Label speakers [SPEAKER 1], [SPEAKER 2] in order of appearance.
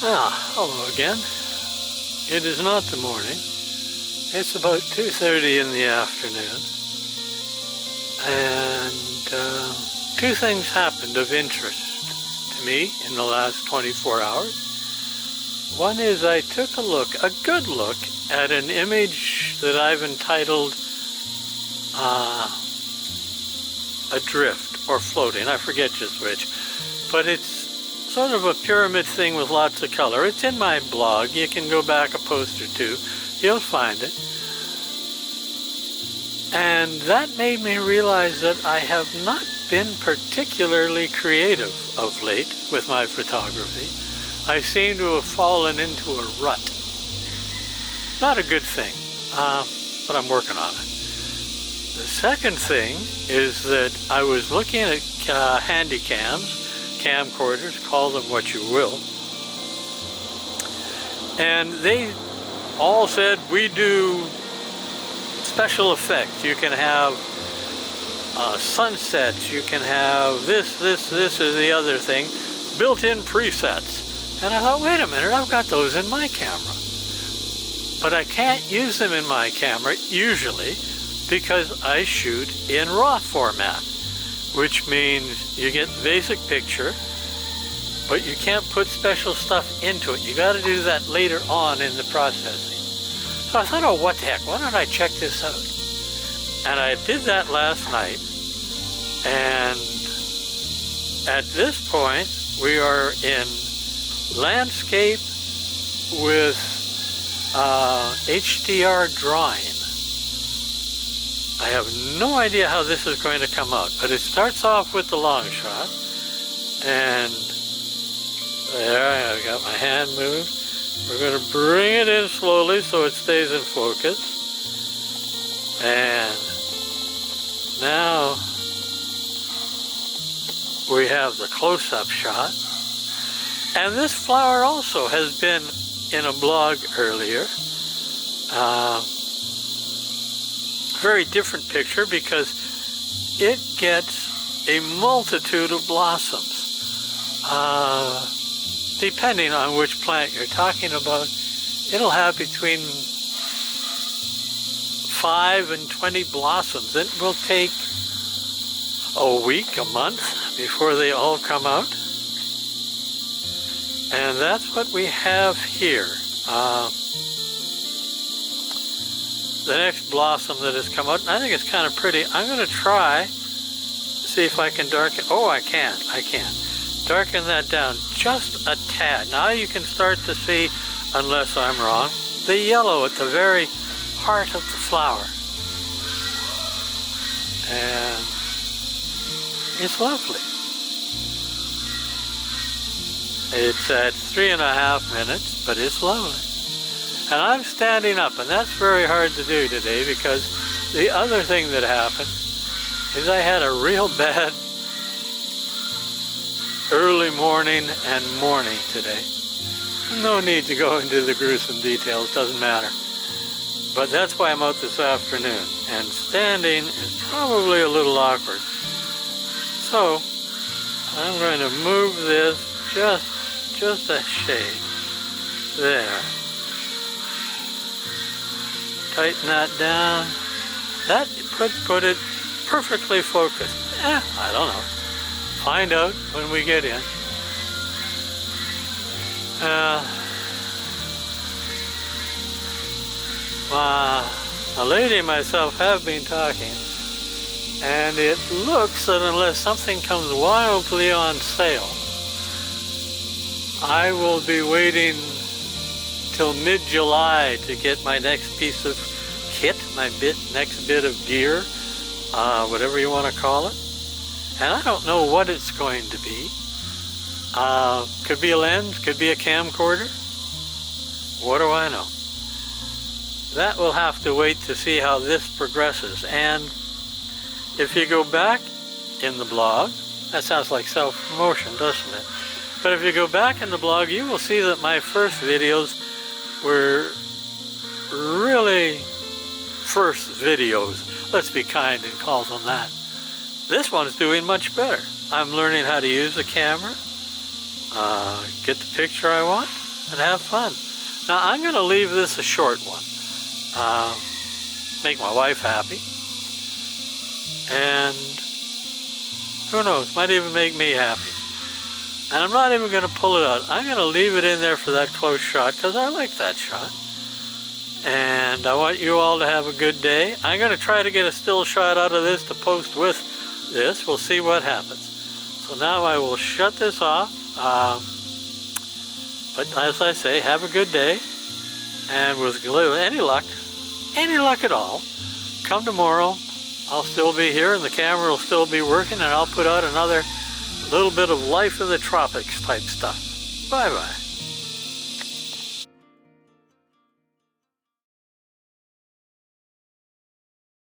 [SPEAKER 1] Hello again. It is not the morning. It's about 2:30 in the afternoon. And two things happened of interest to me in the last 24 hours. One is I took a good look, at an image that I've entitled Adrift or Floating. I forget just which. But it's sort of a pyramid thing with lots of color. It's in my blog. You can go back a post or two. You'll find it. And that made me realize that I have not been particularly creative of late with my photography. I seem to have fallen into a rut. Not a good thing, but I'm working on it. The second thing is that I was looking at handy cams, camcorders, call them what you will, and they all said, we do special effects. You can have sunsets, you can have this, or the other thing, built-in presets. And I thought, wait a minute, I've got those in my camera. But I can't use them in my camera, usually, because I shoot in RAW format, which means you get the basic picture, but you can't put special stuff into it. You got to do that later on in the processing. So I thought, oh, what the heck, why don't I check this out? And I did that last night, and at this point, we are in landscape with HDR drawing. I have no idea how this is going to come out, but it starts off with the long shot, and there, I got my hand moved. We're going to bring it in slowly so it stays in focus. And now we have the close-up shot. And this flower also has been in a blog earlier. Very different picture because it gets a multitude of blossoms. Depending on which plant you're talking about, it'll have between 5 and 20 blossoms. It will take a week, a month before they all come out. And that's what we have here. The next blossom that has come out, and I think it's kind of pretty. I'm going to try, see if I can darken. Oh, I can. Darken that down just a tad. Now you can start to see, unless I'm wrong, the yellow at the very heart of the flower. And it's lovely. It's at 3.5 minutes, but it's lovely. And I'm standing up, and that's very hard to do today because the other thing that happened is I had a real bad early morning and morning today. No need to go into the gruesome details, doesn't matter. But that's why I'm out this afternoon, and standing is probably a little awkward. So I'm going to move this just a shade. There. Tighten that down. That could put it perfectly focused. I don't know. Find out when we get in. A lady and myself have been talking, and it looks that unless something comes wildly on sale, I will be waiting till mid-July to get my next piece of kit, next bit of gear, whatever you want to call it. And I don't know what it's going to be. Could be a lens, could be a camcorder. What do I know? That will have to wait to see how this progresses. And if you go back in the blog, that sounds like self-promotion, doesn't it? But if you go back in the blog, you will see that my first videos were really first videos. Let's be kind and call them that. This one's doing much better. I'm learning how to use the camera, get the picture I want, and have fun. Now I'm going to leave this a short one. Make my wife happy. And who knows, might even make me happy. And I'm not even going to pull it out. I'm going to leave it in there for that close shot because I like that shot. And I want you all to have a good day. I'm going to try to get a still shot out of this to post with this. We'll see what happens. So now I will shut this off. But as I say, have a good day. And with any luck at all, come tomorrow. I'll still be here and the camera will still be working, and I'll put out another little bit of life in the tropics type stuff. Bye-bye.